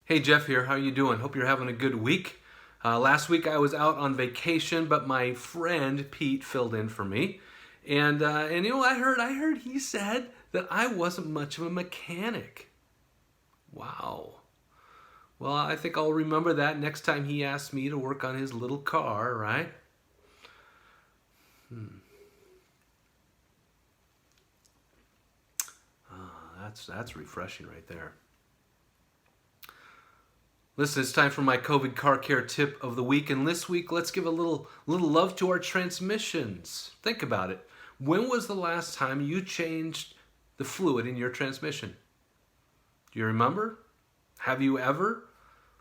Hey, Jeff here. How you doing? Hope you're having a good week. Last week I was out on vacation, but my friend Pete filled in for me. And I heard he said that I wasn't much of a mechanic. Wow. Well, I think I'll remember that next time he asks me to work on his little car, right? That's refreshing right there. Listen, it's time for my COVID car care tip of the week, and this week let's give a little love to our transmissions. Think about it. When was the last time you changed the fluid in your transmission? Do you remember? Have you ever?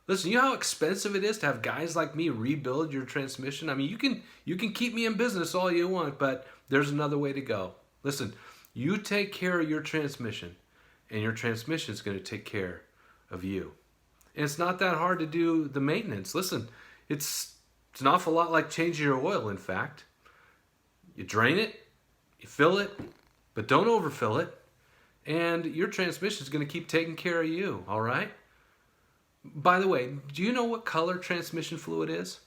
Listen, you know how expensive it is to have guys like me rebuild your transmission? I mean, you can keep me in business all you want, but there's another way to go. Listen, you take care of your transmission, and your transmission is going to take care of you. And it's not that hard to do the maintenance. Listen, it's an awful lot like changing your oil, in fact. You drain it, you fill it, but don't overfill it, and your transmission is going to keep taking care of you, all right? By the way, do you know what color transmission fluid is?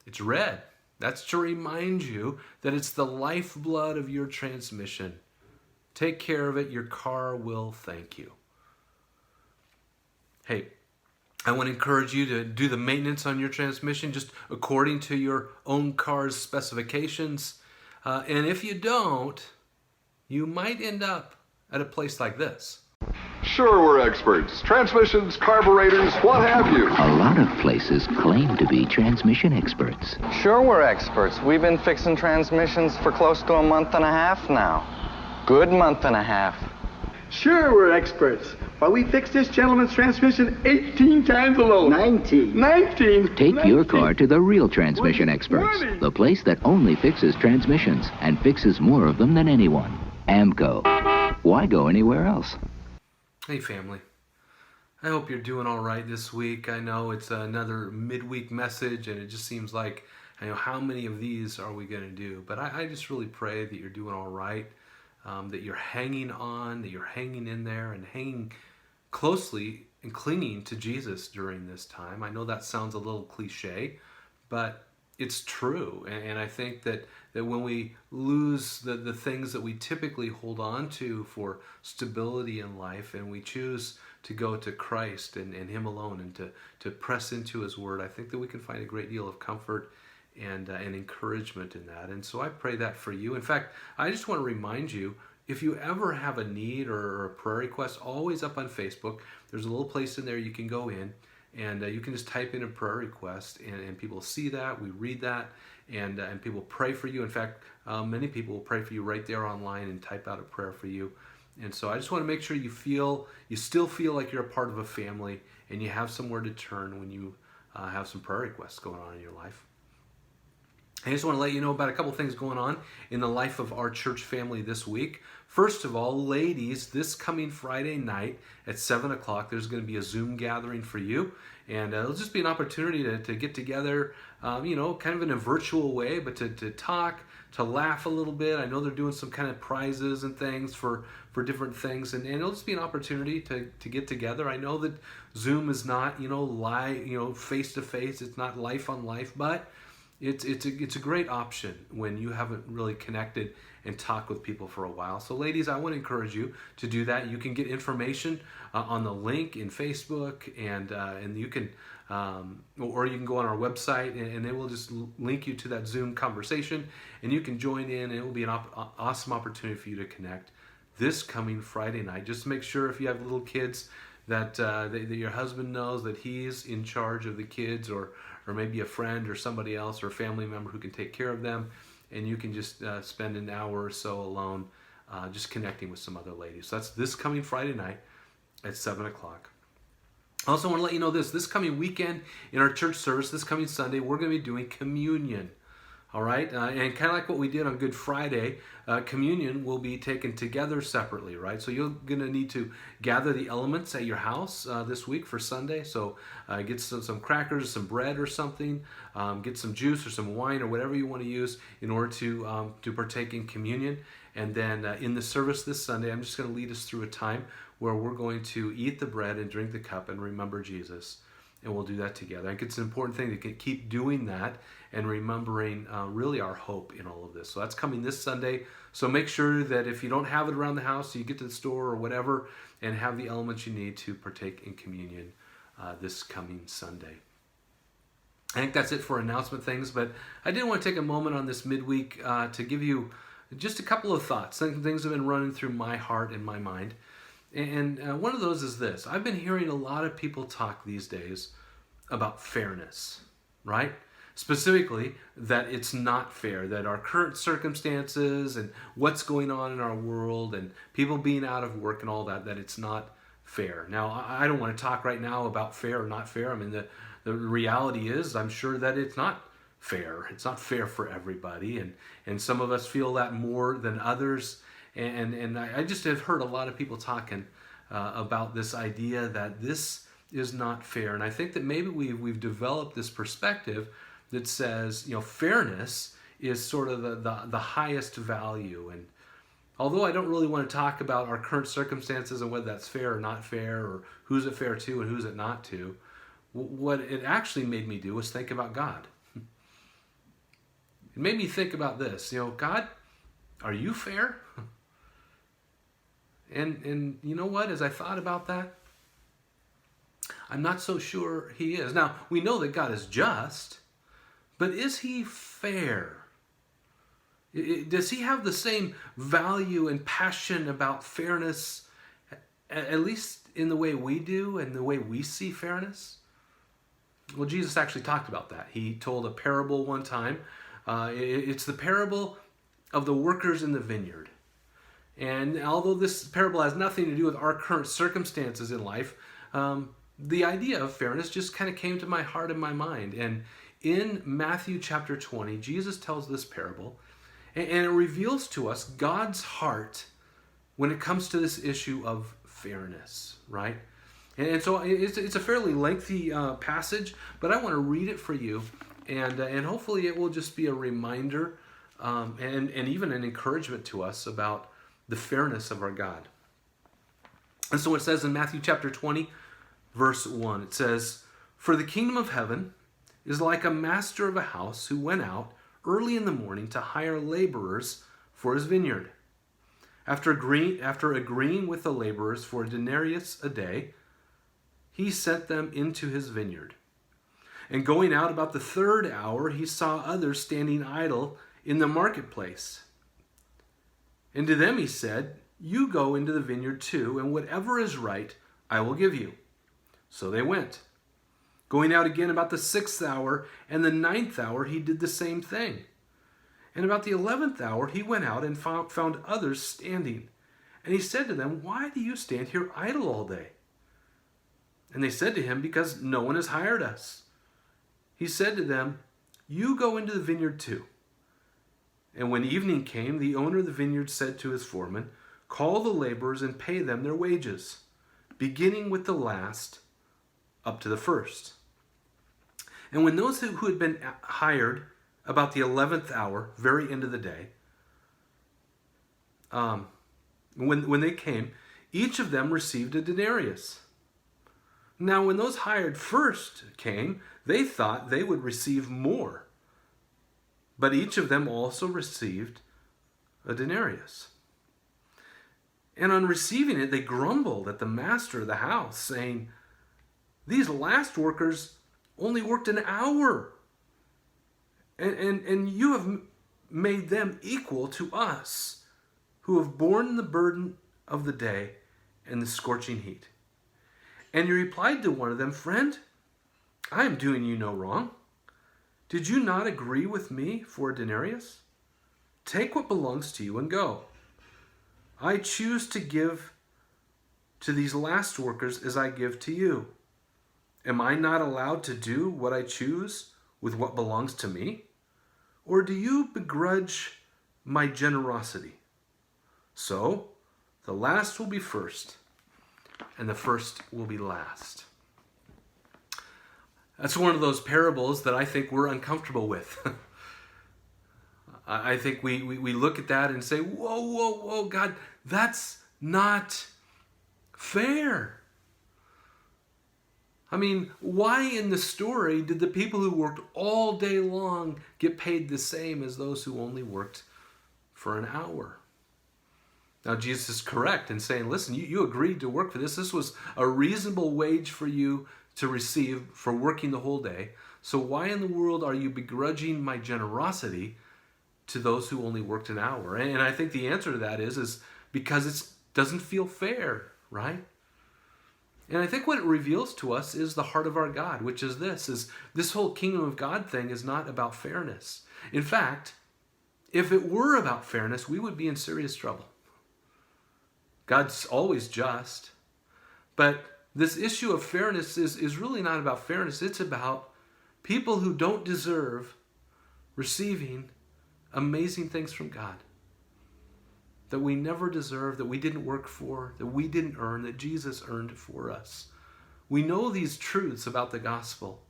It's red. That's to remind you that it's the lifeblood of your transmission. Take care of it. Your car will thank you. Hey, I want to encourage you to do the maintenance on your transmission just according to your own car's specifications. And if you don't, you might end up at a place like this. Sure, we're experts. Transmissions, carburetors, what have you. A lot of places claim to be transmission experts. Sure, we're experts. We've been fixing transmissions for close to a month and a half now. Good month and a half. Sure, we're experts. Why, we fixed this gentleman's transmission 18 times alone. 19. Take 19. your car to the real transmission experts, 20. the place that only fixes transmissions and fixes more of them than anyone. AMCO. Why go anywhere else? Hey, family. I hope you're doing all right this week. I know it's another midweek message, and it just seems like, how many of these are we going to do? But I just really pray that you're doing all right, that you're hanging on, that you're hanging in there and hanging closely and clinging to Jesus during this time. I know that sounds a little cliche, but it's true. And I think that when we lose the things that we typically hold on to for stability in life, and we choose to go to Christ and Him alone, and to press into His Word, I think that we can find a great deal of comfort and encouragement in that. And so I pray that for you. In fact, I just want to remind you, if you ever have a need or a prayer request, always up on Facebook, there's a little place in there you can go in, and you can just type in a prayer request, and people see that, we read that, and people pray for you. In fact, many people will pray for you right there online and type out a prayer for you. And so I just want to make sure you still feel like you're a part of a family, and you have somewhere to turn when you have some prayer requests going on in your life. I just want to let you know about a couple things going on in the life of our church family this week. First of all, ladies, this coming Friday night at 7 o'clock, there's going to be a Zoom gathering for you. And it'll just be an opportunity to get together, kind of in a virtual way, but to talk, to laugh a little bit. I know they're doing some kind of prizes and things for different things. And it'll just be an opportunity to get together. I know that Zoom is not, live, face-to-face. It's not life on life, but it's a great option when you haven't really connected and talked with people for a while. So ladies, I want to encourage you to do that. You can get information on the link in Facebook, and you can or you can go on our website, and it will just link you to that Zoom conversation, and you can join in, and it will be an awesome opportunity for you to connect this coming Friday night. Just make sure, if you have little kids, that your husband knows that he's in charge of the kids, or maybe a friend or somebody else or a family member who can take care of them, and you can just spend an hour or so alone just connecting with some other ladies. So that's this coming Friday night at 7 o'clock. I also want to let you know this coming weekend in our church service, this coming Sunday, we're going to be doing communion. All right, and kind of like what we did on Good Friday, communion will be taken together separately, right? So you're going to need to gather the elements at your house this week for Sunday. So get some crackers, some bread or something, get some juice or some wine or whatever you want to use in order to partake in communion. And then in the service this Sunday, I'm just going to lead us through a time where we're going to eat the bread and drink the cup and remember Jesus. And we'll do that together. I think it's an important thing to keep doing that and remembering really our hope in all of this. So that's coming this Sunday. So make sure that if you don't have it around the house, you get to the store or whatever and have the elements you need to partake in communion this coming Sunday. I think that's it for announcement things, but I did want to take a moment on this midweek to give you just a couple of thoughts. Things have been running through my heart and my mind. And one of those is this. I've been hearing a lot of people talk these days about fairness, right? Specifically, that it's not fair, that our current circumstances and what's going on in our world and people being out of work and all that it's not fair. Now, I don't want to talk right now about fair or not fair. I mean, the reality is, I'm sure that it's not fair. It's not fair for everybody. And some of us feel that more than others. And I just have heard a lot of people talking about this idea that this is not fair. And I think that maybe we've developed this perspective that says, fairness is sort of the highest value. And although I don't really want to talk about our current circumstances and whether that's fair or not fair, or who's it fair to and who's it not to, what it actually made me do was think about God. It made me think about this. God, are you fair? And you know what? As I thought about that, I'm not so sure he is. Now, we know that God is just, but is he fair? Does he have the same value and passion about fairness, at least in the way we do and the way we see fairness? Well, Jesus actually talked about that. He told a parable one time. It's the parable of the workers in the vineyard. And although this parable has nothing to do with our current circumstances in life, the idea of fairness just kind of came to my heart and my mind. And in Matthew chapter 20, Jesus tells this parable, and it reveals to us God's heart when it comes to this issue of fairness, right? And so it's a fairly lengthy passage, but I want to read it for you, and hopefully it will just be a reminder and even an encouragement to us about the fairness of our God. And so it says in Matthew chapter 20, verse 1, it says, "For the kingdom of heaven is like a master of a house who went out early in the morning to hire laborers for his vineyard. After agreeing with the laborers for a denarius a day, he sent them into his vineyard. And going out about the third hour, he saw others standing idle in the marketplace. And to them he said, 'You go into the vineyard too, and whatever is right I will give you.' So they went. Going out again about the 6th hour and the 9th hour, he did the same thing. And about the 11th hour, he went out and found others standing. And he said to them, 'Why do you stand here idle all day?' And they said to him, 'Because no one has hired us.' He said to them, 'You go into the vineyard too.' And when evening came, the owner of the vineyard said to his foreman, 'Call the laborers and pay them their wages, beginning with the last up to the first.' And when those who had been hired about the 11th hour, very end of the day, when they came, each of them received a denarius. Now when those hired first came, they thought they would receive more. But each of them also received a denarius. And on receiving it, they grumbled at the master of the house, saying, 'These last workers only worked an hour, and you have made them equal to us, who have borne the burden of the day and the scorching heat.' And he replied to one of them, 'Friend, I am doing you no wrong. Did you not agree with me for a denarius? Take what belongs to you and go. I choose to give to these last workers as I give to you. Am I not allowed to do what I choose with what belongs to me? Or do you begrudge my generosity? So the last will be first, and the first will be last." That's one of those parables that I think we're uncomfortable with. I think we look at that and say, whoa, whoa, whoa, God, that's not fair. I mean, why in the story did the people who worked all day long get paid the same as those who only worked for an hour? Now, Jesus is correct in saying, listen, you agreed to work for this. This was a reasonable wage for you to receive for working the whole day. So why in the world are you begrudging my generosity to those who only worked an hour? And I think the answer to that is because it doesn't feel fair, right? And I think what it reveals to us is the heart of our God, which is this whole kingdom of God thing is not about fairness. In fact, if it were about fairness, we would be in serious trouble. God's always just. But this issue of fairness is really not about fairness. It's about people who don't deserve receiving amazing things from God that we never deserved, that we didn't work for, that we didn't earn, that Jesus earned for us. We know these truths about the gospel,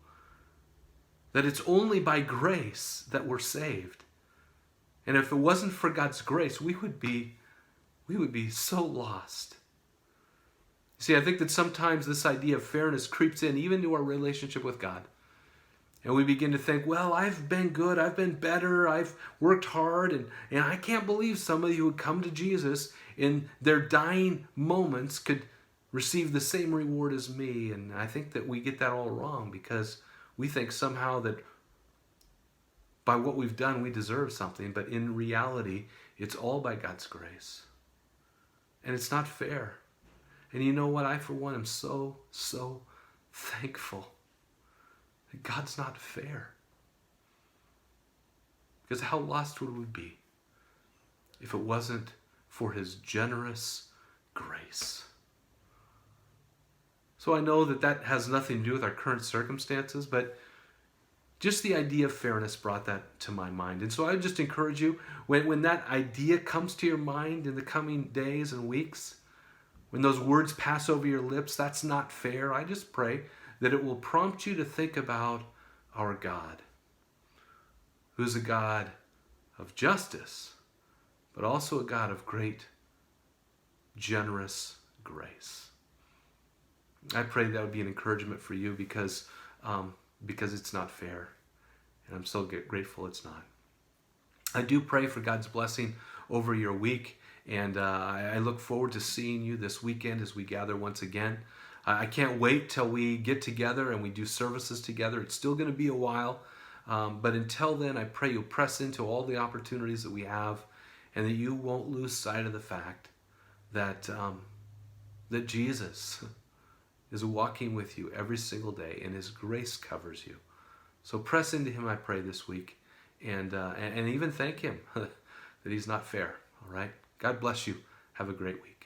that it's only by grace that we're saved. And if it wasn't for God's grace, we would be so lost. See, I think that sometimes this idea of fairness creeps in even to our relationship with God. And we begin to think, well, I've been good, I've been better, I've worked hard, and I can't believe somebody who would come to Jesus in their dying moments could receive the same reward as me. And I think that we get that all wrong because we think somehow that by what we've done, we deserve something. But in reality, it's all by God's grace. And it's not fair. And you know what? I, for one, am so, so thankful that God's not fair. Because how lost would we be if it wasn't for his generous grace? So I know that has nothing to do with our current circumstances, but just the idea of fairness brought that to my mind. And so I would just encourage you, when that idea comes to your mind in the coming days and weeks, when those words pass over your lips, that's not fair, I just pray that it will prompt you to think about our God, who's a God of justice, but also a God of great, generous grace. I pray that would be an encouragement for you because it's not fair. And I'm so grateful it's not. I do pray for God's blessing over your week. And I look forward to seeing you this weekend as we gather once again. I can't wait till we get together and we do services together. It's still going to be a while. But until then, I pray you'll press into all the opportunities that we have and that you won't lose sight of the fact that Jesus is walking with you every single day and his grace covers you. So press into him, I pray, this week. And even thank him that he's not fair. All right? God bless you. Have a great week.